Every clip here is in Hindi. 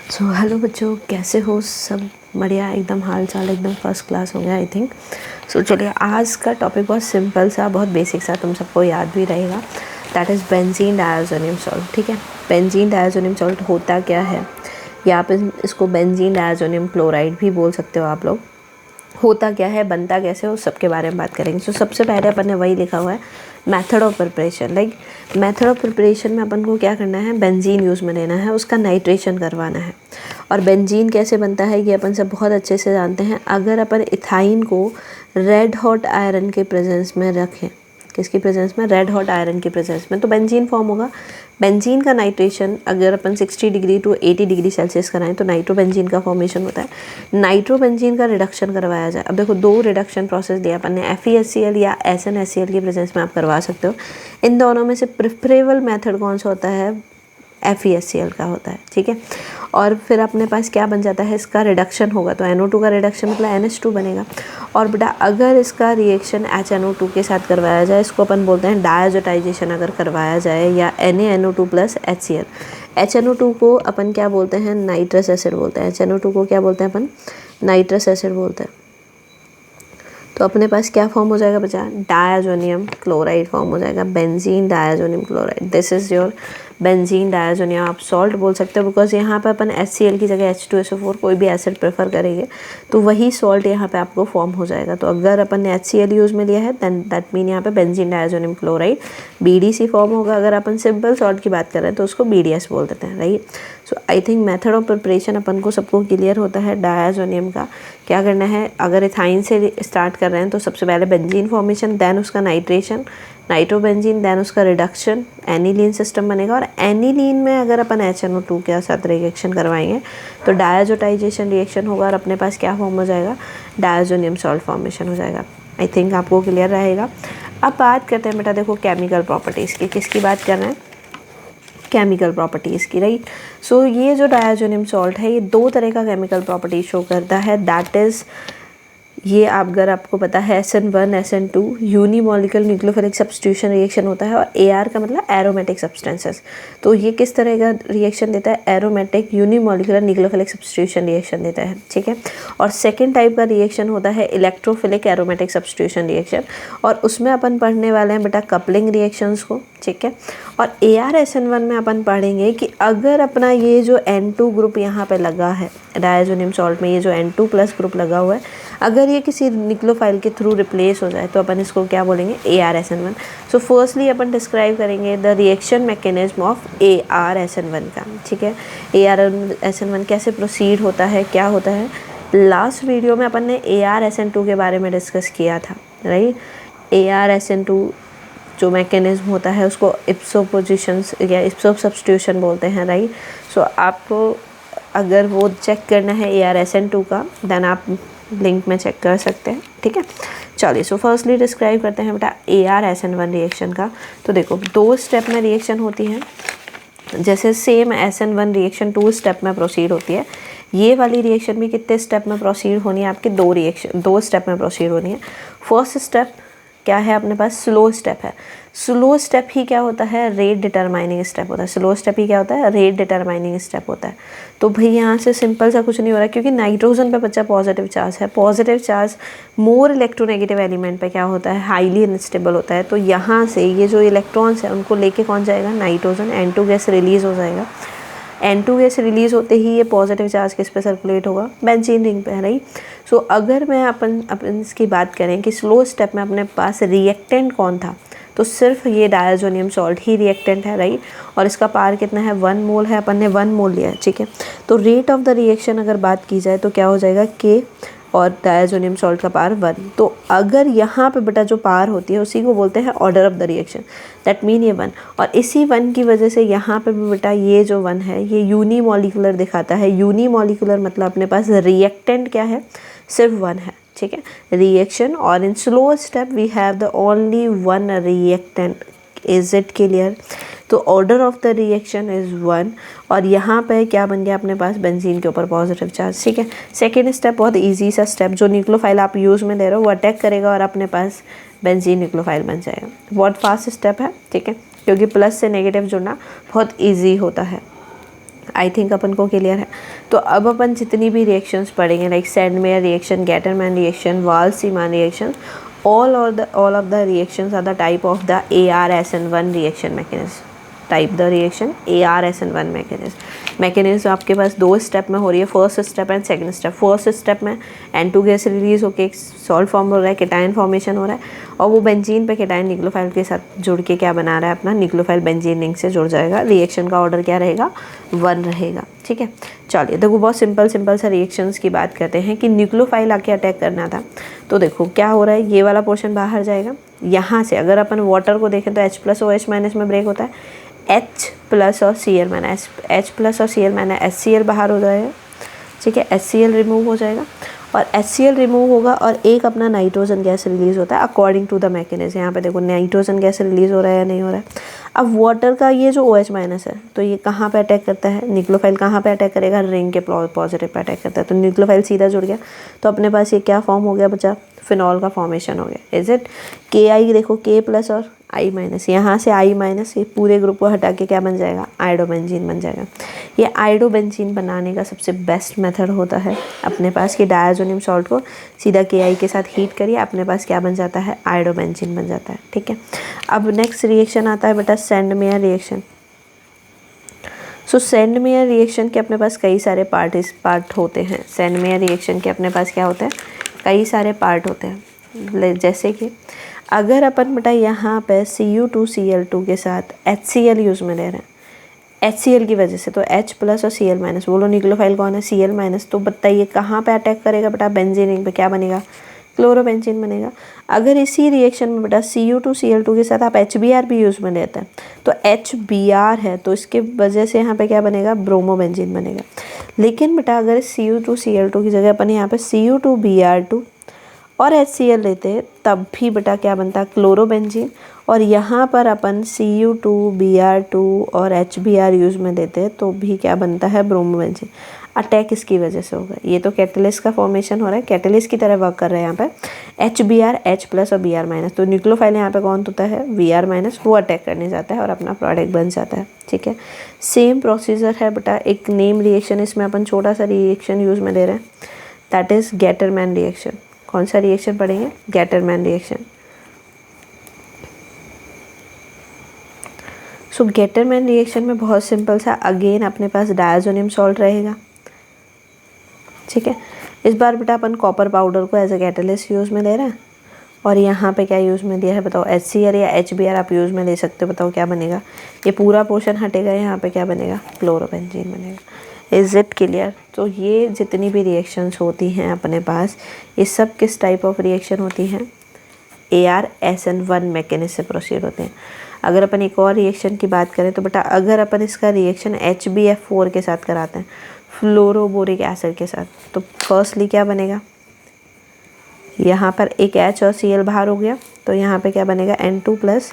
सो हेलो बच्चों, कैसे हो सब? बढ़िया, एकदम हाल चाल एकदम फर्स्ट क्लास हो गया आई थिंक। सो चलिए, आज का टॉपिक बहुत सिंपल सा, बहुत बेसिक सा, तुम सबको याद भी रहेगा। That is benzene diazonium salt. ठीक है, बेंजीन डायज़ोनियम सॉल्ट होता क्या है, या आप इसको बेंजीन डायज़ोनियम क्लोराइड भी बोल सकते हो आप लोग। होता क्या है, बनता कैसे, उस सब के बारे में बात करेंगे। सो सबसे पहले अपन ने वही लिखा हुआ है, method of preparation. Like method of preparation में अपन को क्या करना है, बेंजीन यूज़ में लेना है, उसका नाइट्रेशन करवाना है। और बेंजीन कैसे बनता है ये अपन सब बहुत अच्छे से जानते हैं। अगर अपन इथाइन को रेड हॉट आयरन के प्रेजेंस में रखें, किसकी प्रेजेंस में, रेड हॉट आयरन की प्रेजेंस में, तो बेंजीन फॉर्म होगा। बेंजीन का नाइट्रेशन अगर अपन 60 डिग्री टू 80 डिग्री सेल्सियस कराएं तो नाइट्रोबेंजीन का फॉर्मेशन होता है। नाइट्रोबेंजीन का रिडक्शन करवाया जाए, अब देखो दो रिडक्शन प्रोसेस दिया अपन ने, FeHCl या SnHCl की प्रेजेंस में आप करवा सकते हो। इन दोनों में से प्रिफरेबल मेथड कौन सा होता है, FeHCl का होता है। ठीक है, और फिर अपने पास क्या बन जाता है, इसका रिडक्शन होगा तो NO2 का रिडक्शन मतलब NH2 बनेगा। और बेटा अगर इसका रिएक्शन HNO2 के साथ करवाया जाए, इसको अपन बोलते हैं डायजोटाइजेशन अगर करवाया जाए, या NaNO2 प्लस HCl। HNO2 को अपन क्या बोलते हैं, नाइट्रस एसिड बोलते हैं। HNO2 को क्या बोलते हैं अपन, नाइट्रस एसिड बोलते हैं। तो अपने पास क्या फॉर्म हो जाएगा बच्चा, डायज़ोनियम क्लोराइड फॉर्म हो जाएगा, benzene diazonium chloride. This is your benzene diazonium. आप सॉल्ट बोल सकते हो बिकॉज यहाँ पे अपन HCl की जगह H2SO4 कोई भी एसिड प्रेफर करेंगे तो वही सॉल्ट यहाँ पे आपको फॉर्म हो जाएगा। तो अगर अपन ने HCl यूज़ में लिया है देन दैट मीन यहाँ पे benzene diazonium chloride BDC form होगा। अगर अपन सिंपल सॉल्ट की बात कर रहे हैं तो उसको BDS बोल देते हैं, right. So I think method of preparation अपन को सबको क्लियर होता है। डायज़ोनियम का क्या करना है, अगर इथाइन से स्टार्ट कर रहे हैं तो सबसे पहले बेंजीन फॉर्मेशन, देन उसका नाइट्रेशन, नाइट्रोबेंजीन, देन उसका रिडक्शन, एनिलीन सिस्टम बनेगा। और एनिलीन में अगर अपन HNO2 के साथ रिएक्शन करवाएंगे तो डायजोटाइजेशन रिएक्शन होगा और अपने पास क्या फॉर्म हो जाएगा, डायज़ोनियम सॉल्ट फॉर्मेशन हो जाएगा। आई थिंक आपको क्लियर रहेगा। अब बात करते हैं बेटा, देखो केमिकल प्रॉपर्टीज़ की, किसकी बात कर रहे हैं, केमिकल प्रॉपर्टीज़ की, राइट। सो ये जो डायज़ोनियम सॉल्ट है ये दो तरह का केमिकल प्रॉपर्टी शो करता है। दैट इज़, ये आप अगर आपको पता है SN1 SN2 unimolecular nucleophilic substitution reaction होता है, और AR का मतलब एरोमेटिक सब्सटेंसेस। तो ये किस तरह का रिएक्शन देता है, aromatic unimolecular nucleophilic substitution reaction देता है, ठीक है। और सेकेंड टाइप का रिएक्शन होता है इलेक्ट्रोफिलिक एरोमेटिक सब्स्टिट्यूशन रिएक्शन, और उसमें अपन पढ़ने वाले हैं बेटा कपलिंग रिएक्शंस को, ठीक है। और AR-SN1 में अपन पढ़ेंगे कि अगर अपना ये जो N2 ग्रुप यहाँ पे लगा है डायज़ोनियम सॉल्ट में, ये जो N2 प्लस ग्रुप लगा हुआ है, अगर ये किसी न्यूक्लियोफाइल के थ्रू रिप्लेस हो जाए तो अपन इसको क्या बोलेंगे, AR-SN1। सो फर्स्टली अपन डिस्क्राइब करेंगे the reaction mechanism of AR-SN1 का, ठीक है। AR-SN1 कैसे प्रोसीड होता है, क्या होता है। लास्ट वीडियो में अपन ने AR-SN2 के बारे में डिस्कस किया था, राइट। AR-SN2 जो मैकेनिज्म होता है उसको इप्सो पोजिशंस या इप्सो सब्स्टिट्यूशन बोलते हैं, राइट। सो आपको अगर वो चेक करना है AR-SN2 का, देन आप लिंक में चेक कर सकते हैं, ठीक है। चलिए, सो फर्स्टली डिस्क्राइब करते हैं बेटा AR-SN1 रिएक्शन का। तो देखो दो स्टेप में रिएक्शन होती है, जैसे सेम SN1 रिएक्शन 2 स्टेप में प्रोसीड होती है, ये वाली रिएक्शन भी कितने स्टेप में प्रोसीड होनी है, आपकी दो स्टेप में प्रोसीड होनी है। फर्स्ट स्टेप क्या है अपने पास, स्लो स्टेप है। स्लो स्टेप ही क्या होता है, रेट डिटरमाइनिंग स्टेप होता है। स्लो स्टेप ही क्या होता है, रेट डिटरमाइनिंग स्टेप होता है। तो भाई यहाँ से सिंपल सा कुछ नहीं हो रहा, क्योंकि नाइट्रोजन पे बच्चा पॉजिटिव चार्ज है। Positive charge more electronegative element पे क्या होता है, हाईली अनस्टेबल होता है। तो यहाँ से ये जो इलेक्ट्रॉन्स है उनको लेके कौन जाएगा, नाइट्रोजन, N2 गैस रिलीज हो जाएगा। N2 गैस रिलीज होते ही ये पॉजिटिव चार्ज किस पे सर्कुलेट होगा, बेंजीन रिंग पे, राइट। सो अगर मैं अपन इसकी बात करें कि स्लो स्टेप में अपने पास रिएक्टेंट कौन था, तो सिर्फ ये डायज़ोनियम सॉल्ट ही रिएक्टेंट है, राइट। और इसका पार कितना है, 1 मोल है, अपन ने 1 मोल लिया है, ठीक है। तो रेट ऑफ द रिएक्शन अगर बात की जाए तो क्या हो जाएगा, K, और डायज़ोनियम सॉल्ट का पार 1। तो अगर यहाँ पे बेटा जो पार होती है उसी को बोलते हैं order of the reaction, that mean ये 1। और इसी 1 की वजह से यहाँ पे भी बेटा ये जो 1 है ये यूनिमॉलिक्यूलर दिखाता है। यूनिमॉलिक्यूलर मतलब अपने पास रिएक्टेंट क्या है, सिर्फ 1 है, ठीक है, रिएक्शन। और in slow step we have the only 1 reactant. Is it clear. तो order of the reaction is 1, और यहाँ पे क्या बन गया अपने पास, बेंजीन के ऊपर पॉजिटिव चार्ज, ठीक है। सेकेंड स्टेप बहुत इजी सा स्टेप, जो न्यूक्लियोफाइल आप यूज़ में दे रहे हो वो अटैक करेगा और अपने पास बेंजीन न्यूक्लियोफाइल बन जाएगा। बहुत फास्ट स्टेप है, ठीक है, क्योंकि प्लस से नेगेटिव जुड़ना बहुत ईजी होता है। आई थिंक अपन को क्लियर है। तो अब अपन जितनी भी रिएक्शंस पढ़ेंगे like Sandmeyer reaction, Gattermann reaction, Balz Schiemann reaction, all of the reactions are the type of the AR-SN1 reaction mechanism. Type the reaction AR-SN1 mechanism आपके पास 2 स्टेप में हो रही है, first step and second step. First step में N2 गैस रिलीज होकर एक सॉल्ट फॉर्म हो रहा है, केटायन फॉर्मेशन हो रहा है, और वो बेंजीन पे केटायन निक्लोफाइल के साथ जुड़ के क्या बना रहा है अपना, निक्लोफाइल बेंजीन रिंग से जुड़ जाएगा। रिएक्शन का ऑर्डर क्या रहेगा, 1 रहेगा। ठीक है, चलिए देखो बहुत सिंपल सा रिएक्शंस की बात करते हैं कि न्यूक्लियोफाइल आके अटैक करना था। तो देखो क्या हो रहा है, ये वाला पोर्शन बाहर जाएगा। यहाँ से अगर अपन वाटर को देखें तो H+ और OH- में ब्रेक होता है, H+ और Cl-, H+ और Cl- HCl बाहर हो जाएगा। ठीक है, HCl रिमूव हो जाएगा और HCl रिमूव होगा और एक अपना नाइट्रोजन गैस रिलीज़ होता है अकॉर्डिंग टू द मैकेनिज्म। यहाँ पे देखो नाइट्रोजन गैस रिलीज़ हो रहा है या नहीं हो रहा है। अब वाटर का ये जो OH- है तो ये कहाँ पे अटैक करता है, निक्लोफाइल कहाँ पे अटैक करेगा, रिंग के पॉजिटिव पे अटैक करता है। तो निक्लोफाइल सीधा जुड़ गया, तो अपने पास ये क्या फॉर्म हो गया बचा, फिनॉल का फॉर्मेशन हो गया। इज इट Ki देखो K+ और I-, यहाँ से I-, ये पूरे ग्रुप को हटा के क्या बन जाएगा, आयोडोबेंजीन बन जाएगा। ये आयोडोबेंजीन बनाने का सबसे बेस्ट मेथड होता है अपने पास कि डायज़ोनियम सॉल्ट को सीधा Ki के साथ हीट करिए, अपने पास क्या बन जाता है, आयोडोबेंजीन बन जाता है। ठीक है, अब नेक्स्ट रिएक्शन आता है बेटा सेंडमेयर रिएक्शन। सो सेंडमेयर रिएक्शन के अपने पास कई सारे पार्ट होते हैं। सेंडमेयर रिएक्शन के अपने पास क्या होता है, कई सारे पार्ट होते हैं। जैसे कि अगर अपन बेटा यहाँ पे Cu2Cl2 के साथ HCl यूज़ में ले रहे हैं, HCl की वजह से, तो H+ और Cl-, बोलो निक्लोफाइल कौन है, Cl-, तो बताइए कहाँ पे अटैक करेगा बेटा, बेंजीन रिंग पे, क्या बनेगा, क्लोरोबेंजीन बनेगा। अगर इसी रिएक्शन में बेटा Cu2Cl2 के साथ आप HBr भी यूज़ में लेते हैं तो HBr है, तो इसके वजह से यहाँ पे क्या बनेगा, ब्रोमोबेंजीन बनेगा। लेकिन बेटा अगर Cu2Cl2 की जगह अपन यहाँ पे Cu2Br2 और HCl लेते हैं तब भी बेटा क्या बनता है, क्लोरोबेंजीन। और यहाँ पर अपन Cu2Br2 और HBr यूज़ में देते हैं तो भी क्या बनता है, ब्रोमोबेंजीन। अटैक इसकी वजह से होगा। ये तो कैटलिस्ट का फॉर्मेशन हो रहा है, कैटलिस्ट की तरह वर्क कर रहे हैं यहाँ पे HBr, H+ और Br-, तो न्यूक्लियोफाइल यहाँ पे कौन होता है, Br-, वो अटैक करने जाता है और अपना प्रोडक्ट बन जाता है। ठीक है, सेम प्रोसीजर है बेटा, एक नेम रिएक्शन, इसमें अपन छोटा सा रिएक्शन यूज़ में ले रहे हैं, दैट इज़ गेटरमैन रिएक्शन। कौन सा रिएक्शन पढ़ेंगे, गेटरमैन रिएक्शन। सो गेटरमैन रिएक्शन में बहुत सिंपल सा, अगेन अपने पास डायज़ोनियम सॉल्ट रहेगा। ठीक है, इस बार बेटा अपन कॉपर पाउडर को एज ए कैटलिस्ट यूज़ में ले रहे हैं और यहाँ पे क्या यूज़ में दिया है बताओ, HCl या HBr आप यूज़ में ले सकते हो। बताओ क्या बनेगा, ये पूरा पोर्शन हटेगा, यहाँ पे क्या बनेगा, क्लोरोबेंजीन बनेगा। Is it clear. तो ये जितनी भी रिएक्शंस होती हैं अपने पास, ये सब किस टाइप ऑफ रिएक्शन होती हैं, AR-SN1 मैकेनिज्म से प्रोसीड होते हैं। अगर अपन एक और रिएक्शन की बात करें तो बेटा अगर अपन इसका रिएक्शन HbF4 के साथ कराते हैं, फ्लोरोबोरिक एसिड के साथ, तो फर्स्टली क्या बनेगा, यहाँ पर एक H और Cl बाहर हो गया, तो यहाँ पे क्या बनेगा, N2+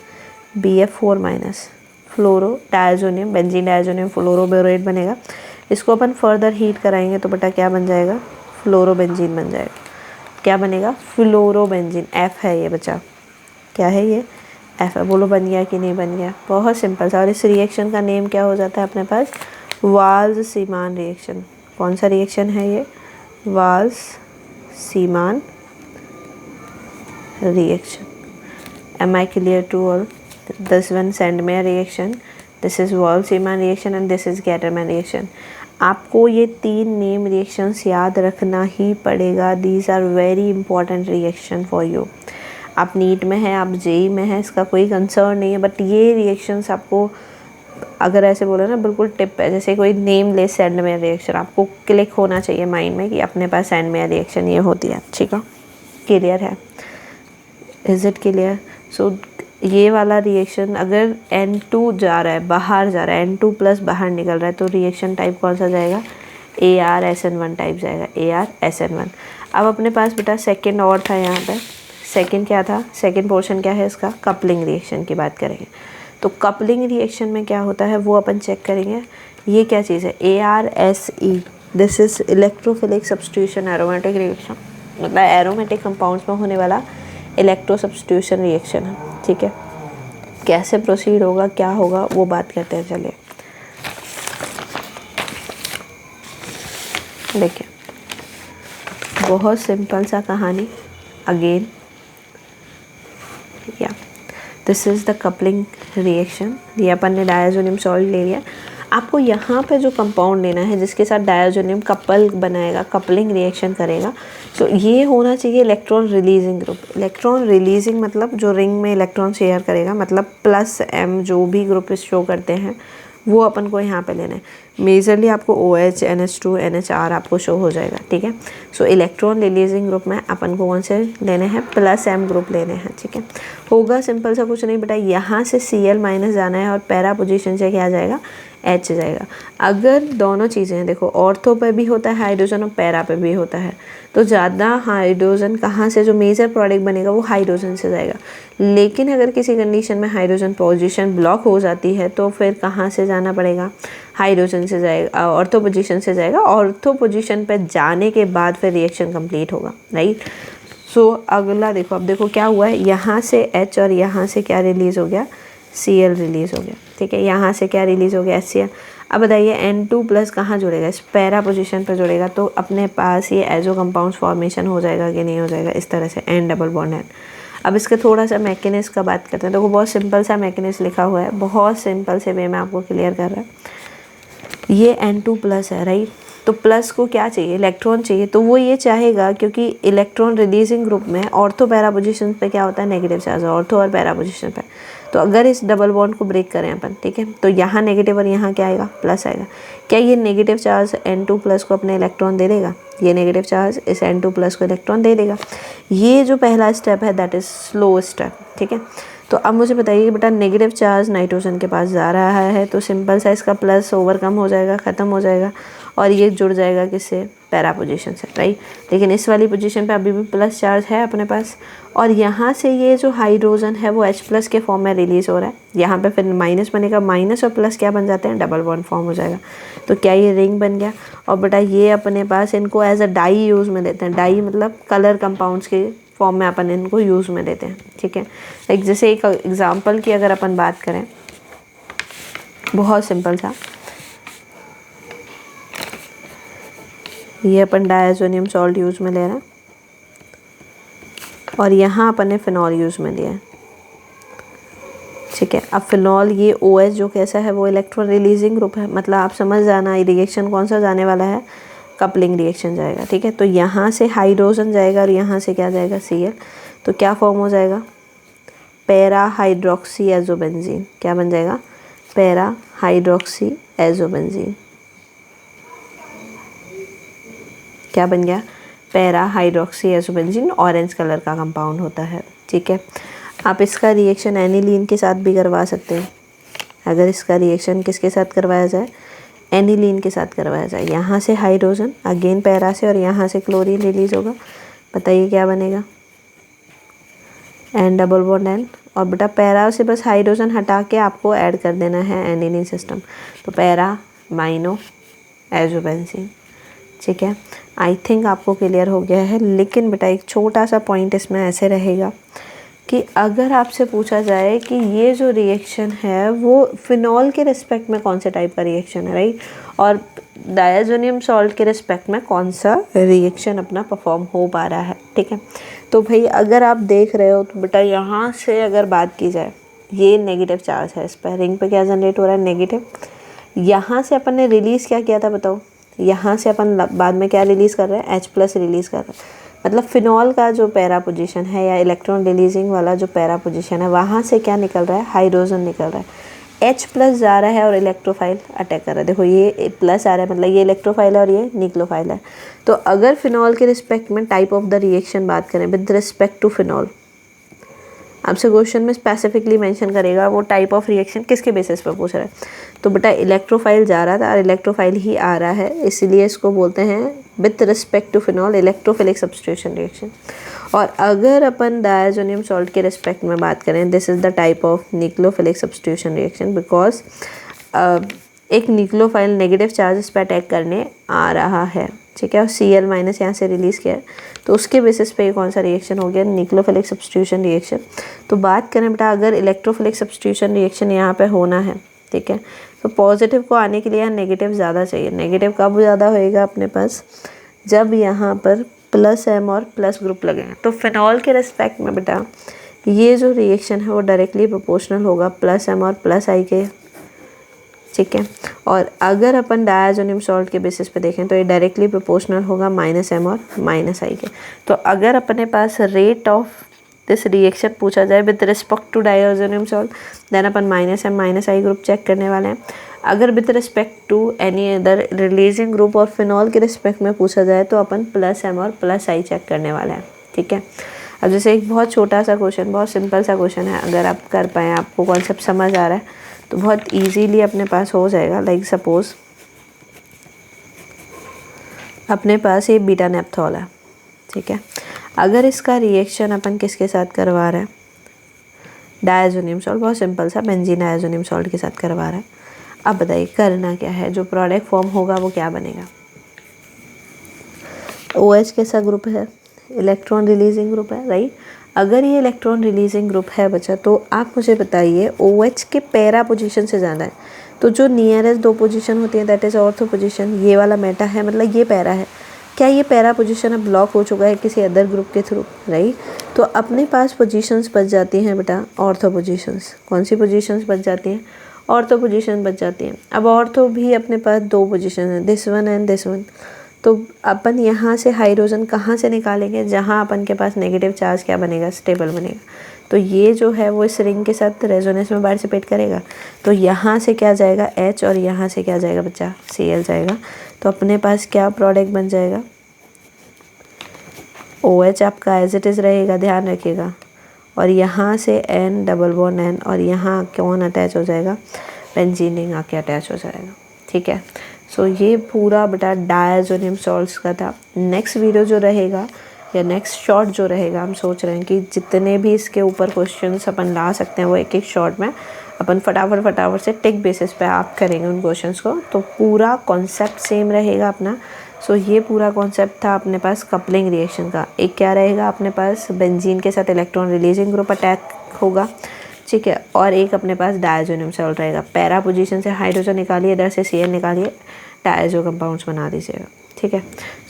BF4- फ्लोरो डायज़ोनियम, बेंजीन डायज़ोनियम फ्लोरोबोरेट बनेगा। इसको अपन फर्दर हीट कराएंगे तो बेटा क्या बन जाएगा, फ्लोरोबेंजीन बन जाएगा। क्या बनेगा, फ्लोरोबेंजीन। F है ये बचा, क्या है ये, F है। बोलो बन गया कि नहीं बन गया, बहुत सिंपल सा। और इस रिएक्शन का नेम क्या हो जाता है अपने पास, वाल्स-सीमान रिएक्शन। कौन सा रिएक्शन है ये, वाल्स-सीमान reaction. Am I clear to all? This one Sandmeyer reaction, this is Wald-Seaman reaction and this is Gattermann reaction. आपको ये 3 नेम रिएक्शंस याद रखना ही पड़ेगा। These are very important reaction for you. आप नीट में हैं, आप जेई में हैं, इसका कोई कंसर्न नहीं है, बट ये रिएक्शंस आपको अगर ऐसे बोले ना बिल्कुल टिप है, जैसे कोई नेम ले सैंडमेयर रिएक्शन, आपको क्लिक होना चाहिए माइंड में कि अपने पास सैंडमेयर रिएक्शन ये होती है। ठीक है, क्लियर है, इज़ इट क्लियर। सो ये वाला रिएक्शन अगर N2 जा रहा है, बाहर जा रहा है, N2+ बाहर निकल रहा है, तो रिएक्शन टाइप कौन सा जाएगा, AR-SN1 टाइप जाएगा, AR-SN1। अब अपने पास बेटा सेकंड और था यहाँ पे, सेकंड क्या था, सेकंड पोर्शन क्या है इसका, कपलिंग रिएक्शन की बात करेंगे। तो कपलिंग रिएक्शन में क्या होता है वो अपन चेक करेंगे। ये क्या चीज़ है, ARSE, this is electrophilic substitution aromatic reaction, मतलब एरोमेटिक कंपाउंड्स में होने वाला इलेक्ट्रो सब्स्टिट्यूशन रिएक्शन है। ठीक है, कैसे प्रोसीड होगा, क्या होगा वो बात करते हैं। चलिए देखिए बहुत सिंपल सा कहानी। अगेन या this is the coupling reaction. ये अपन ने डायज़ोनियम सॉल्ट ले लिया। आपको यहाँ पे जो कंपाउंड लेना है जिसके साथ डायज़ोनियम कपल बनाएगा, कपलिंग रिएक्शन करेगा, तो ये होना चाहिए electron releasing group. Electron releasing मतलब जो रिंग में इलेक्ट्रॉन शेयर करेगा, मतलब प्लस एम जो भी ग्रुप शो करते हैं वो अपन को यहाँ पे लेना है। मेजरली आपको OH, NH2, NHR आपको शो हो जाएगा, ठीक है। सो इलेक्ट्रॉन रिलीजिंग ग्रुप में अपन को कौन से लेने हैं, प्लस एम ग्रुप लेने हैं, ठीक है। होगा सिंपल सा कुछ नहीं बेटा, यहाँ से Cl माइनस जाना है और पैरा पोजीशन से क्या जाएगा, H जाएगा। अगर दोनों चीज़ें हैं, देखो ऑर्थो पे भी होता है हाइड्रोजन और पैरा पे भी होता है, तो ज़्यादा हाइड्रोजन कहाँ से, जो मेजर प्रोडक्ट बनेगा वो हाइड्रोजन से जाएगा। लेकिन अगर किसी कंडीशन में हाइड्रोजन पोजीशन ब्लॉक हो जाती है तो फिर कहाँ से जाना पड़ेगा, हाइड्रोजन से जाएगा, ऑर्थो पोजीशन से जाएगा। ऑर्थो पोजीशन पे जाने के बाद फिर रिएक्शन कंप्लीट होगा, राइट। सो अगला देखो, अब देखो क्या हुआ है, यहाँ से H और यहाँ से क्या रिलीज़ हो गया, Cl रिलीज़ हो गया, ठीक है। यहाँ से क्या रिलीज़ हो गया, HCl। अब बताइए N2 प्लस कहाँ जुड़ेगा, इस पैरा पोजीशन पर जुड़ेगा, तो अपने पास ये एजो कंपाउंड्स फॉर्मेशन हो जाएगा कि नहीं हो जाएगा, इस तरह से N डबल बॉन्ड N। अब इसका थोड़ा सा मैकेनिज्म का बात करते हैं। देखो बहुत सिंपल सा मैकेनिज्म लिखा हुआ है, बहुत सिंपल से वे में आपको क्लियर कर रहा है। ये N2 प्लस है, राइट। तो प्लस को क्या चाहिए, इलेक्ट्रॉन चाहिए, तो वो ये चाहेगा क्योंकि इलेक्ट्रॉन रिलीजिंग ग्रुप में ऑर्थो पैरा पोजीशन पे क्या होता है, नेगेटिव चार्ज, ऑर्थो और पैरा पोजीशन पे। तो अगर इस डबल बॉन्ड को ब्रेक करें अपन, ठीक है, तो यहाँ नेगेटिव और यहाँ क्या आएगा, प्लस आएगा। क्या ये नेगेटिव चार्ज N2 प्लस को अपने इलेक्ट्रॉन दे देगा, ये नेगेटिव चार्ज इस N2 प्लस को इलेक्ट्रॉन दे देगा। ये जो पहला स्टेप है दैट इज़ स्लो स्टेप, ठीक है। तो अब मुझे बताइए बेटा, नेगेटिव चार्ज नाइट्रोजन के पास जा रहा है, तो सिंपल सा इसका प्लस ओवरकम हो जाएगा, ख़त्म हो जाएगा, और ये जुड़ जाएगा किससे, पैरा पोजीशन से, राइट। लेकिन इस वाली पोजीशन पे अभी भी प्लस चार्ज है अपने पास, और यहाँ से ये जो हाइड्रोजन है वो H प्लस के फॉर्म में रिलीज़ हो रहा है। यहाँ पे फिर माइनस बनेगा, माइनस और प्लस क्या बन जाते हैं, डबल बॉन्ड फॉर्म हो जाएगा। तो क्या ये रिंग बन गया। और बेटा ये अपने पास इनको एज अ डाई यूज़ में देते हैं। डाई मतलब कलर कंपाउंड्स के फॉर्म में अपन इनको यूज़ में देते हैं, ठीक है। लाइक जैसे एक एग्जांपल की अगर अपन बात करें, बहुत सिंपल सा, ये अपन डायज़ोनियम सॉल्ट यूज़ में ले रहे हैं और यहाँ अपन ने फिनॉल यूज़ में लिया है, ठीक है। अब फिनॉल ये OH जो कैसा है, वो इलेक्ट्रॉन रिलीजिंग ग्रुप है, मतलब आप समझ जाना रिएक्शन कौन सा जाने वाला है, कपलिंग रिएक्शन जाएगा, ठीक है। तो यहाँ से हाइड्रोजन जाएगा और यहाँ से क्या जाएगा, Cl। तो क्या फॉर्म हो जाएगा, पैरा हाइड्रोक्सी एजोबेंजीन। क्या बन जाएगा, पैरा हाइड्रोक्सी एजोबेंजीन। क्या बन गया, para hydroxy azobenzene. Orange colour का कंपाउंड होता है, ठीक है। आप इसका रिएक्शन एनिलीन के साथ भी करवा सकते हैं। अगर इसका रिएक्शन किसके साथ करवाया जाए, एनिलीन के साथ करवाया जाए। यहाँ से हाइड्रोजन अगेन पैरा से, और यहाँ से क्लोरीन रिलीज़ होगा। बताइए क्या बनेगा, N डबल बॉन्ड N। और बेटा पैरा से बस हाइड्रोजन हटा के आपको ऐड कर देना है एनिलीन सिस्टम, तो पैरा माइनो एजोबेंजीन, ठीक है। आई थिंक आपको क्लियर हो गया है। लेकिन बेटा एक छोटा सा पॉइंट इसमें ऐसे रहेगा कि अगर आपसे पूछा जाए कि ये जो रिएक्शन है वो फिनॉल के रिस्पेक्ट में कौन से टाइप का रिएक्शन है, राइट, और डायज़ोनियम सॉल्ट के रिस्पेक्ट में कौन सा रिएक्शन अपना परफॉर्म हो पा रहा है, ठीक है। तो भाई अगर आप देख रहे हो तो बेटा यहाँ से अगर बात की जाए, ये नेगेटिव चार्ज है इस पर, रिंग पे क्या जनरेट हो रहा है, नेगेटिव। यहाँ से अपन ने रिलीज़ क्या किया था बताओ, यहाँ से अपन बाद में क्या रिलीज़ कर रहे हैं, H प्लस रिलीज़ कर रहे हैं। मतलब फिनॉल का जो पैरा पोजीशन है या इलेक्ट्रॉन रिलीजिंग वाला जो पैरा पोजीशन है, वहाँ से क्या निकल रहा है, हाइड्रोजन निकल रहा है। H प्लस जा रहा है और इलेक्ट्रोफाइल अटैक कर रहा है। देखो ये प्लस आ रहा है, मतलब ये इलेक्ट्रोफाइल है और ये न्यूक्लियोफाइल है। तो अगर फिनॉल के रिस्पेक्ट में टाइप ऑफ द रिएक्शन बात करें विद रिस्पेक्ट टू फिनॉल, आपसे क्वेश्चन में स्पेसिफिकली मेंशन करेगा वो टाइप ऑफ रिएक्शन किसके बेसिस पर पूछ रहा है। तो बेटा इलेक्ट्रोफाइल जा रहा था और इलेक्ट्रोफाइल ही आ रहा है, इसलिए इसको बोलते हैं with respect to phenol electrophilic substitution reaction. और अगर अपन डायज़ोनियम सॉल्ट के रिस्पेक्ट में बात करें, this is the type of nucleophilic substitution reaction, because एक न्यूक्लियोफाइल नेगेटिव चार्ज इस पर अटैक करने आ रहा है, ठीक है, और Cl माइनस यहाँ से रिलीज़ किया है, तो उसके बेसिस पे कौन सा रिएक्शन हो गया, न्यूक्लियोफिलिक सब्स्टिट्यूशन रिएक्शन। तो बात करें बेटा अगर इलेक्ट्रोफिलिक सब्स्टिट्यूशन रिएक्शन यहाँ पे होना है, ठीक है, तो पॉजिटिव को आने के लिए यहाँ नेगेटिव ज़्यादा चाहिए। नेगेटिव कब ज़्यादा होएगा अपने पास, जब यहाँ पर प्लस एम और प्लस ग्रुप लगेंगे। तो फिनॉल के रिस्पेक्ट में बेटा ये जो रिएक्शन है वो डायरेक्टली प्रोपोर्शनल होगा प्लस एम और प्लस आई के, ठीक है। और अगर अपन डायज़ोनियम सॉल्ट के बेसिस पे देखें तो ये डायरेक्टली प्रोपोर्शनल होगा माइनस एम और माइनस आई के। तो अगर अपने पास रेट ऑफ दिस रिएक्शन पूछा जाए with respect to diazonium salt, then अपन minus M minus I group check करने वाले हैं। अगर with respect to any other releasing group और फिनॉल के रिस्पेक्ट में पूछा जाए तो अपन प्लस एम और प्लस आई चेक करने वाले हैं, ठीक है। अब जैसे एक बहुत छोटा सा क्वेश्चन, बहुत सिंपल सा क्वेश्चन है, अगर आप कर पाएँ, आपको कॉन्सेप्ट समझ आ रहा है तो बहुत इजीली अपने पास हो जाएगा। लाइक सपोज अपने पास ये बीटा नेप्थॉल है, ठीक है। अगर इसका रिएक्शन अपन किसके साथ करवा रहे हैं, डायज़ोनियम सॉल्ट, बहुत सिंपल सा बेंजीन डायज़ोनियम सॉल्ट के साथ करवा रहा है। अब बताइए करना क्या है, जो प्रोडक्ट फॉर्म होगा वो क्या बनेगा। OH कैसा ग्रुप है, इलेक्ट्रॉन रिलीजिंग ग्रुप है, राइट। अगर ये इलेक्ट्रॉन रिलीजिंग ग्रुप है बच्चा, तो आप मुझे बताइए OH के पैरा पोजीशन से ज़्यादा है, तो जो नियरेस्ट 2 पोजीशन होती है दैट इज़ ऑर्थो पोजीशन, ये वाला मेटा है, मतलब ये पैरा है। क्या ये पैरा पोजीशन अब ब्लॉक हो चुका है किसी अदर ग्रुप के थ्रू, राइट। तो अपने पास पोजीशंस बच जाती हैं बेटा ऑर्थो पोजीशंस। कौन सी पोजीशंस बच जाती हैं, ऑर्थो पोजीशन बच जाती हैं। अब ऑर्थो भी अपने पास 2 पोजीशन है, this one and this one. तो अपन यहाँ से हाइड्रोजन कहाँ से निकालेंगे, जहाँ अपन के पास नेगेटिव चार्ज क्या बनेगा, स्टेबल बनेगा। तो ये जो है वो इस रिंग के साथ रेजोनेंस में पार्टिसिपेट करेगा। तो यहाँ से क्या जाएगा H और यहाँ से क्या जाएगा बच्चा Cl जाएगा। तो अपने पास क्या प्रोडक्ट बन जाएगा, OH आपका एज इट इज़ रहेगा, ध्यान रखिएगा। और यहाँ से N डबल बॉन्ड N और यहाँ कौन अटैच हो जाएगा, बेंजीन रिंग आके अटैच हो जाएगा, ठीक है। सो ये पूरा बेटा डायज़ोनियम सॉल्ट्स का था। नेक्स्ट वीडियो जो रहेगा या नेक्स्ट शॉर्ट जो रहेगा, हम सोच रहे हैं कि जितने भी इसके ऊपर क्वेश्चंस अपन ला सकते हैं वो एक एक शॉर्ट में अपन फटाफट से टिक बेसिस पे आप करेंगे उन क्वेश्चंस को। तो पूरा कॉन्सेप्ट सेम रहेगा अपना। सो ये पूरा कॉन्सेप्ट था अपने पास कपलिंग रिएक्शन का। एक क्या रहेगा अपने पास, बेंजीन के साथ इलेक्ट्रॉन रिलीजिंग ग्रुप अटैक होगा, ठीक है। और एक अपने पास डायज़ोनियम सॉल्ट रहेगा। पैरा पोजीशन से हाइड्रोजन निकालिए, इधर से Cl निकालिए, डायज़ो कंपाउंड्स बना दीजिएगा, ठीक है।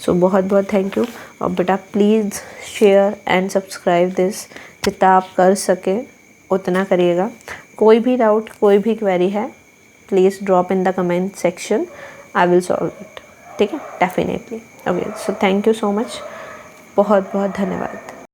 सो बहुत बहुत थैंक यू। और बेटा please share and subscribe this, जितना आप कर सके उतना करिएगा। कोई भी डाउट, कोई भी क्वेरी है, please drop in the comment section, I will solve it, ठीक है, definitely. Okay, so thank you so much, बहुत बहुत धन्यवाद।